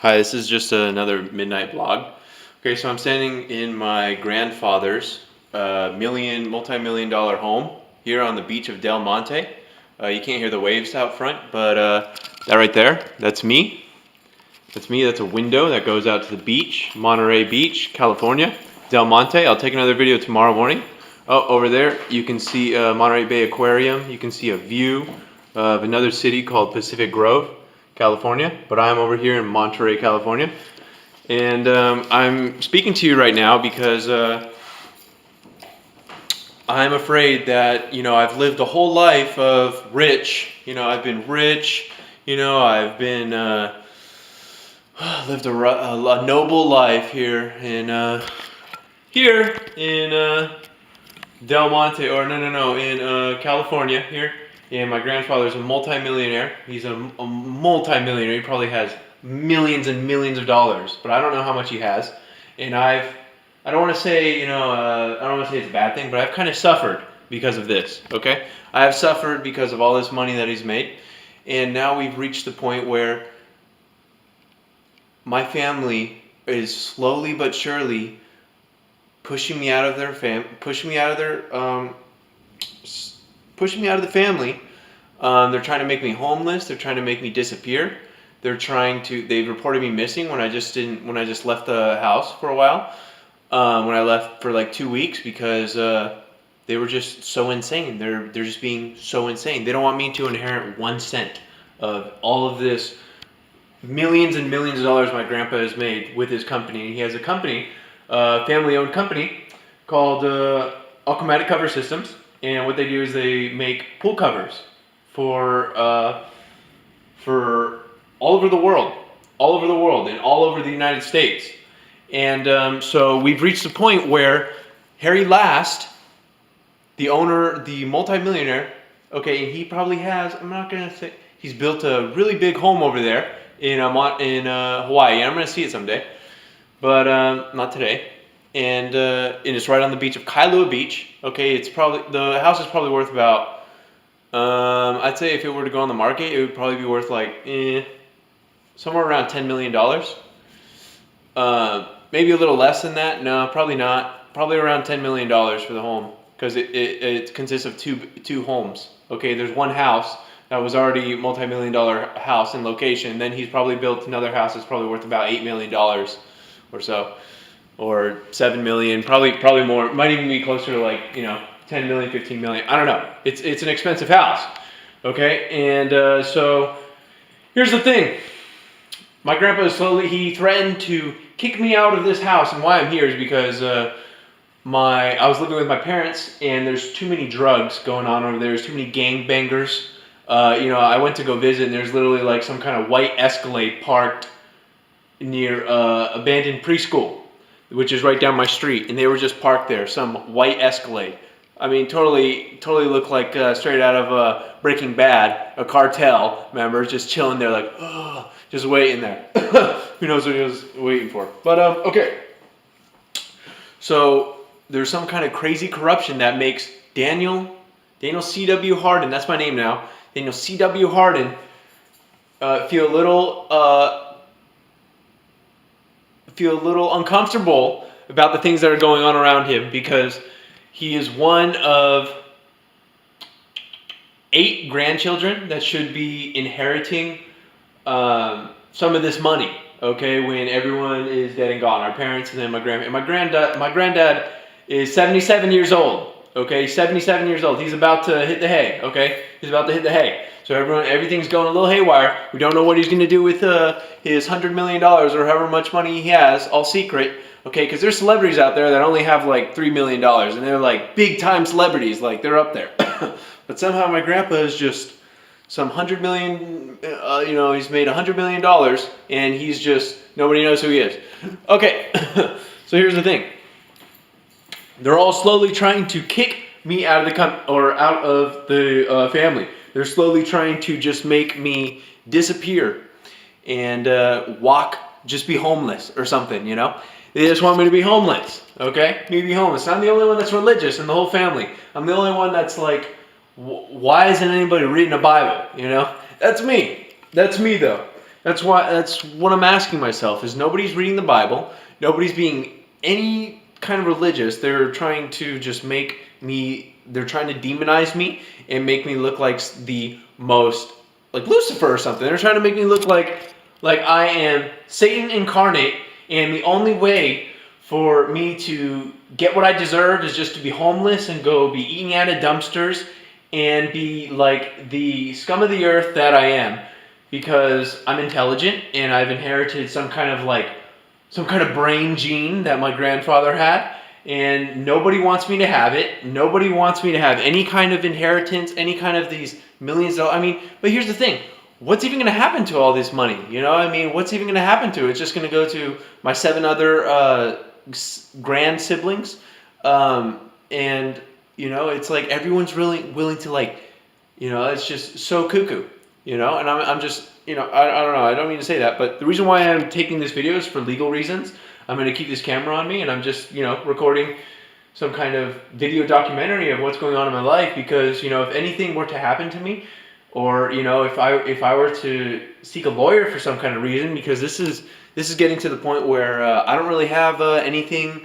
Hi, this is just another midnight vlog. Okay, so I'm standing in my grandfather's multi-million dollar home here on the beach of Del Monte. You can't hear the waves out front, but that right there, that's me. That's me, that's a window that goes out to the beach, Monterey Beach, California, Del Monte. I'll take another video tomorrow morning. Oh, over there, you can see Monterey Bay Aquarium. You can see a view of another city called Pacific Grove, California. But I'm over here in Monterey, California. And I'm speaking to you right now because I'm afraid that, I've lived a whole life of rich. I've been rich. I've been lived a noble life here in Del Monte, or no, in California here. And my grandfather's a multimillionaire. He's a multimillionaire. He probably has millions and millions of dollars, but I don't know how much he has. And I don't want to say, I don't want to say it's a bad thing, but I've kind of suffered because of this, okay? I have suffered because of all this money that he's made. And now we've reached the point where my family is slowly but surely pushing me out of the family. They're trying to make me homeless. They're trying to make me disappear. They've reported me missing when I just left the house for a while. When I left for like 2 weeks because they were just so insane. They're just being so insane. They don't want me to inherit 1 cent of all of this millions and millions of dollars my grandpa has made with his company. He has a company, family-owned company called Alchematic Cover Systems, and what they do is they make pool covers for all over the world, and all over the United States. And so we've reached the point where Harry Last, the owner, the multimillionaire, okay, and he probably has, I'm not going to say, he's built a really big home over there in Hawaii, and I'm going to see it someday, but not today. And it's right on the beach of Kailua Beach. Okay, the house is probably worth about, I'd say if it were to go on the market, it would probably be worth like somewhere around $10 million. Maybe a little less than that. No, probably not. Probably around $10 million for the home, because it consists of two homes. Okay, there's one house that was already multi-million-dollar house in location. Then he's probably built another house that's probably worth about $8 million or so, or 7 million, probably more. It might even be closer to like 10 million, 15 million. I don't know. It's an expensive house. Okay, and so here's the thing. My grandpa he threatened to kick me out of this house, and why I'm here is because I was living with my parents, and there's too many drugs going on over there. There's too many gangbangers. I went to go visit, and there's literally like some kind of white Escalade parked near abandoned preschool, which is right down my street, and they were just parked there, some white Escalade. I mean, totally looked like straight out of Breaking Bad, a cartel member just chilling there like, just waiting there. Who knows what he was waiting for. But, okay. So, there's some kind of crazy corruption that makes Daniel C.W. Hardin, that's my name now, Daniel C.W. Hardin, feel a little uncomfortable about the things that are going on around him, because he is one of 8 grandchildren that should be inheriting some of this money, okay, when everyone is dead and gone. Our parents and then my granddad. My granddad is 77 years old, okay, 77 years old. He's about to hit the hay, okay? He's about to hit the hay. So everything's going a little haywire. We don't know what he's going to do with his $100 million or however much money he has, all secret, okay? Because there's celebrities out there that only have like $3 million, and they're like big-time celebrities, like they're up there. But somehow my grandpa is just some $100 million, he's made $100 million, and he's just, nobody knows who he is. Okay, so here's the thing. They're all slowly trying to kick me out of the family. They're slowly trying to just make me disappear and just be homeless or something, They just want me to be homeless, okay? Me to be homeless. I'm the only one that's religious in the whole family. I'm the only one that's like, why isn't anybody reading the Bible, That's me. That's me, though. That's what I'm asking myself is nobody's reading the Bible. Nobody's being any kind of religious. They're trying to just they're trying to demonize me and make me look like the most, like Lucifer or something. They're trying to make me look like I am Satan incarnate, and the only way for me to get what I deserve is just to be homeless and go be eating out of dumpsters and be like the scum of the earth that I am, because I'm intelligent and I've inherited some kind of brain gene that my grandfather had, and nobody wants me to have it. Nobody wants me to have any kind of inheritance, any kind of these millions of, but here's the thing. What's even going to happen to all this money? What's even going to happen to it? It's just going to go to my 7 other grand siblings. And, it's like everyone's really willing to it's just so cuckoo, and I'm just, I don't know. I don't mean to say that, but the reason why I'm taking this video is for legal reasons. I'm going to keep this camera on me, and I'm just, recording some kind of video documentary of what's going on in my life, because, if anything were to happen to me, or, if I were to seek a lawyer for some kind of reason, because this is getting to the point where I don't really have anything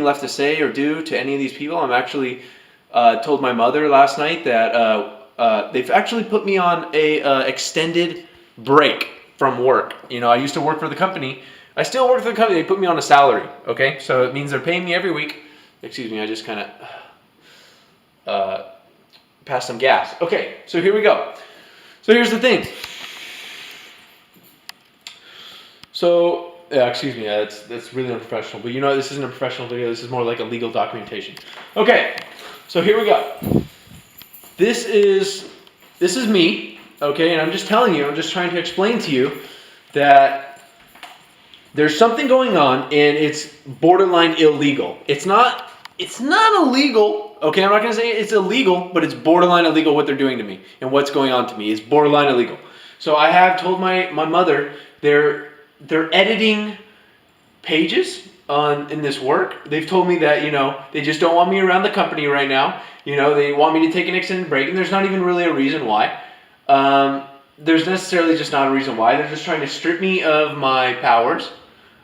left to say or do to any of these people. I'm actually told my mother last night that they've actually put me on a extended break from work. I used to work for the company. I still work for the company. They put me on a salary. Okay, so it means they're paying me every week. Excuse me, I just kind of passed some gas. Okay, so here we go. So here's the thing. So, excuse me, that's really unprofessional. But this isn't a professional video. This is more like a legal documentation. Okay, so here we go. This is me, okay? And I'm just telling you, I'm just trying to explain to you that there's something going on, and it's borderline illegal. It's not illegal, okay? I'm not going to say it's illegal, but it's borderline illegal what they're doing to me and what's going on to me. It's borderline illegal. So I have told my mother they're editing pages in this work. They've told me that, they just don't want me around the company right now. They want me to take an extended break, and there's not even really a reason why. There's necessarily just not a reason why. They're just trying to strip me of my powers.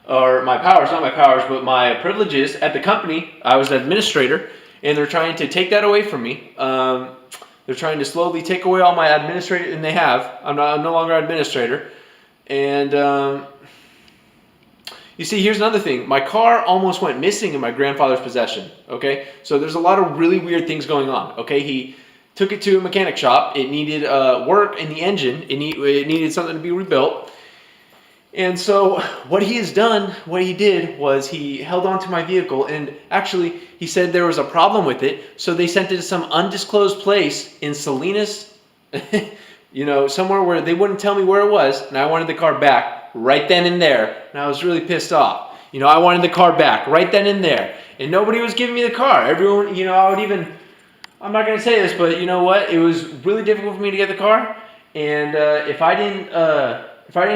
Or my powers, not my powers, but my privileges at the company. I was an administrator, and they're trying to take that away from me. They're trying to slowly take away all my administrator, and they have. I'm no longer an administrator. And you see, here's another thing. My car almost went missing in my grandfather's possession. Okay, so there's a lot of really weird things going on. Okay, he took it to a mechanic shop. It needed work in the engine. It needed something to be rebuilt. And so what he did was he held on to my vehicle, and actually he said there was a problem with it, so they sent it to some undisclosed place in Salinas, somewhere where they wouldn't tell me where it was, and I wanted the car back right then and there, and I was really pissed off. I wanted the car back right then and there, and nobody was giving me the car. Everyone, I'm not going to say this, but you know what? It was really difficult for me to get the car, and if I didn't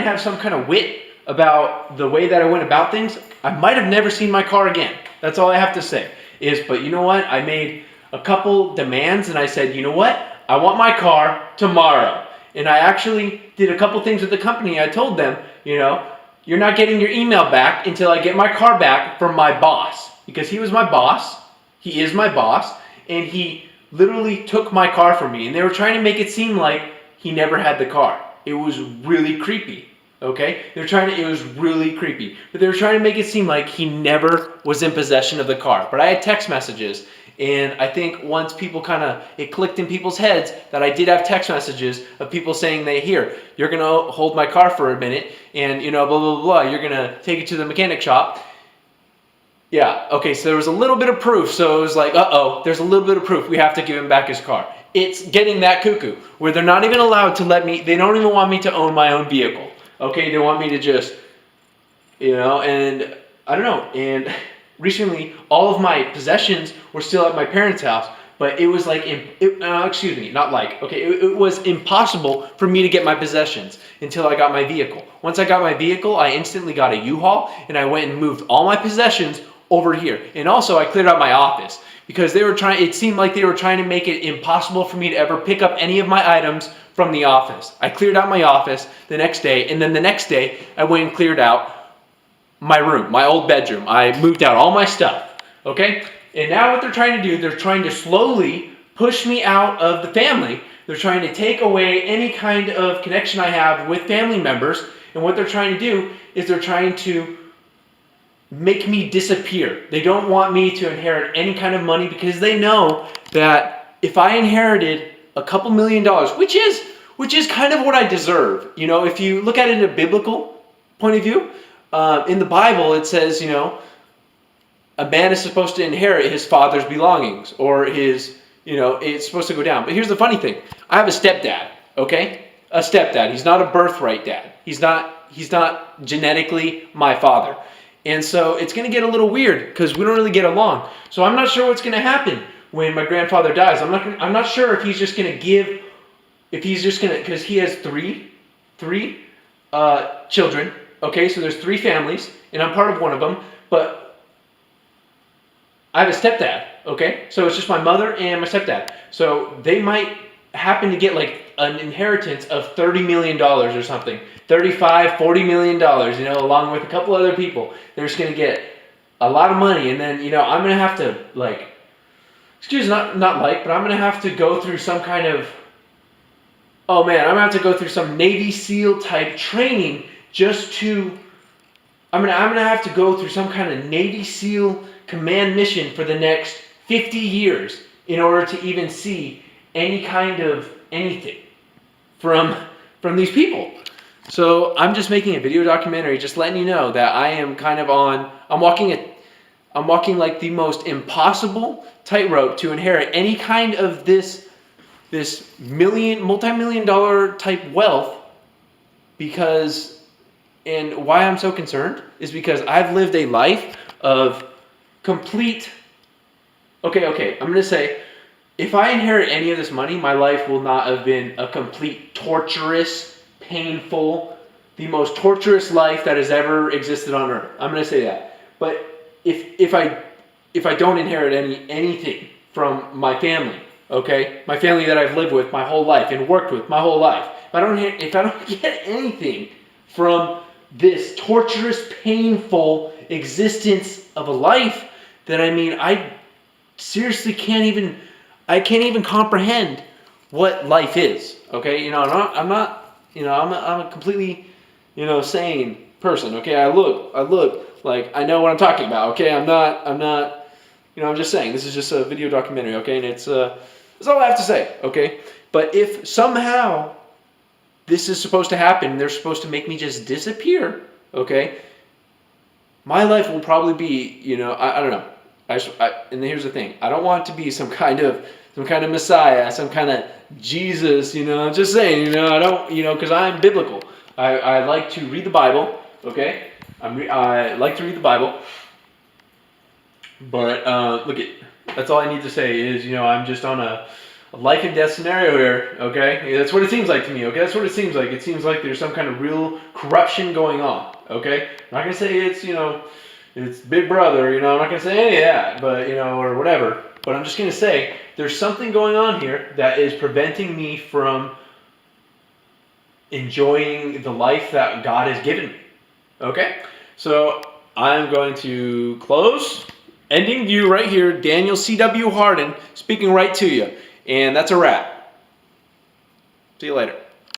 have some kind of wit about the way that I went about things, I might have never seen my car again. That's all I have to say. But you know what? I made a couple demands, and I said, you know what? I want my car tomorrow. And I actually did a couple things with the company. I told them, you're not getting your email back until I get my car back from my boss. Because he was my boss. He is my boss. And he literally took my car from me. And they were trying to make it seem like he never had the car. It was really creepy, okay? It was really creepy. But they were trying to make it seem like he never was in possession of the car. But I had text messages, and I think once it clicked in people's heads that I did have text messages of people saying you're going to hold my car for a minute, and, blah, blah, blah, you're going to take it to the mechanic shop. Yeah, okay, so there was a little bit of proof. So it was like, there's a little bit of proof. We have to give him back his car. It's getting that cuckoo, where they're not even allowed to they don't even want me to own my own vehicle. Okay, they want me to just, and I don't know. And recently, all of my possessions were still at my parents' house, but it was it was impossible for me to get my possessions until I got my vehicle. Once I got my vehicle, I instantly got a U-Haul, and I went and moved all my possessions over here. And also I cleared out my office because it seemed like they were trying to make it impossible for me to ever pick up any of my items from the office. I cleared out my office the next day, and then the next day I went and cleared out my room, my old bedroom. I moved out all my stuff, okay? And now what they're trying to do, they're trying to slowly push me out of the family. They're trying to take away any kind of connection I have with family members. And what they're trying to do is they're trying to make me disappear. They don't want me to inherit any kind of money because they know that if I inherited a couple $1 million, which is kind of what I deserve. You know, if you look at it in a biblical point of view, in the Bible it says, you know, a man is supposed to inherit his father's belongings, or his, you know, it's supposed to go down. But here's the funny thing. I have a stepdad, okay? A stepdad. He's not a birthright dad. He's not genetically my father. And so it's going to get a little weird because we don't really get along. So I'm not sure what's going to happen when my grandfather dies. I'm not sure if he's just going to give, because he has three children. Okay, so there's 3 families, and I'm part of one of them. But I have a stepdad. Okay, so it's just my mother and my stepdad. So they might happen to get like an inheritance of $30 million or something. $35, $40 million, you know, along with a couple other people. They're just going to get a lot of money, and then, you know, I'm going to have to, like, but I'm going to have to go through some kind of, I'm going to have to go through some Navy SEAL type training just to, I'm going to have to go through some kind of Navy SEAL command mission for the next 50 years in order to even see any kind of anything from these people. So I'm just making a video documentary, just letting you know that I am kind of I'm walking like the most impossible tightrope to inherit any kind of this multi-million dollar type wealth, because, and why I'm so concerned is because I've lived a life of complete, I'm going to say, if I inherit any of this money, my life will not have been a complete torturous, painful, the most torturous life that has ever existed on earth. I'm going to say that. But if I don't inherit anything from my family, okay, my family that I've lived with my whole life and worked with my whole life, if I don't get anything from this torturous, painful existence of a life, then I seriously can't even comprehend what life is. Okay, you know, I'm not, you know, I'm a completely, you know, sane person. Okay, I look like I know what I'm talking about. Okay, I'm not, you know, I'm just saying this is just a video documentary. Okay, and that's all I have to say. Okay, but if somehow this is supposed to happen, they're supposed to make me just disappear. Okay, my life will probably be, you know, I don't know. And here's the thing: I don't want to be some kind of Messiah, some kind of Jesus. You know, I'm just saying. You know, I don't. You know, because I'm biblical. I like to read the Bible. Okay, I like to read the Bible. But that's all I need to say is, you know, I'm just on a life and death scenario here. Okay, that's what it seems like to me. Okay, that's what it seems like. It seems like there's some kind of real corruption going on. Okay, I'm not gonna say it's, you know, it's Big Brother, you know, I'm not going to say any of that, but, you know, or whatever. But I'm just going to say there's something going on here that is preventing me from enjoying the life that God has given me. Okay? So I'm going to close. Ending view right here. Daniel C.W. Hardin speaking right to you. And that's a wrap. See you later.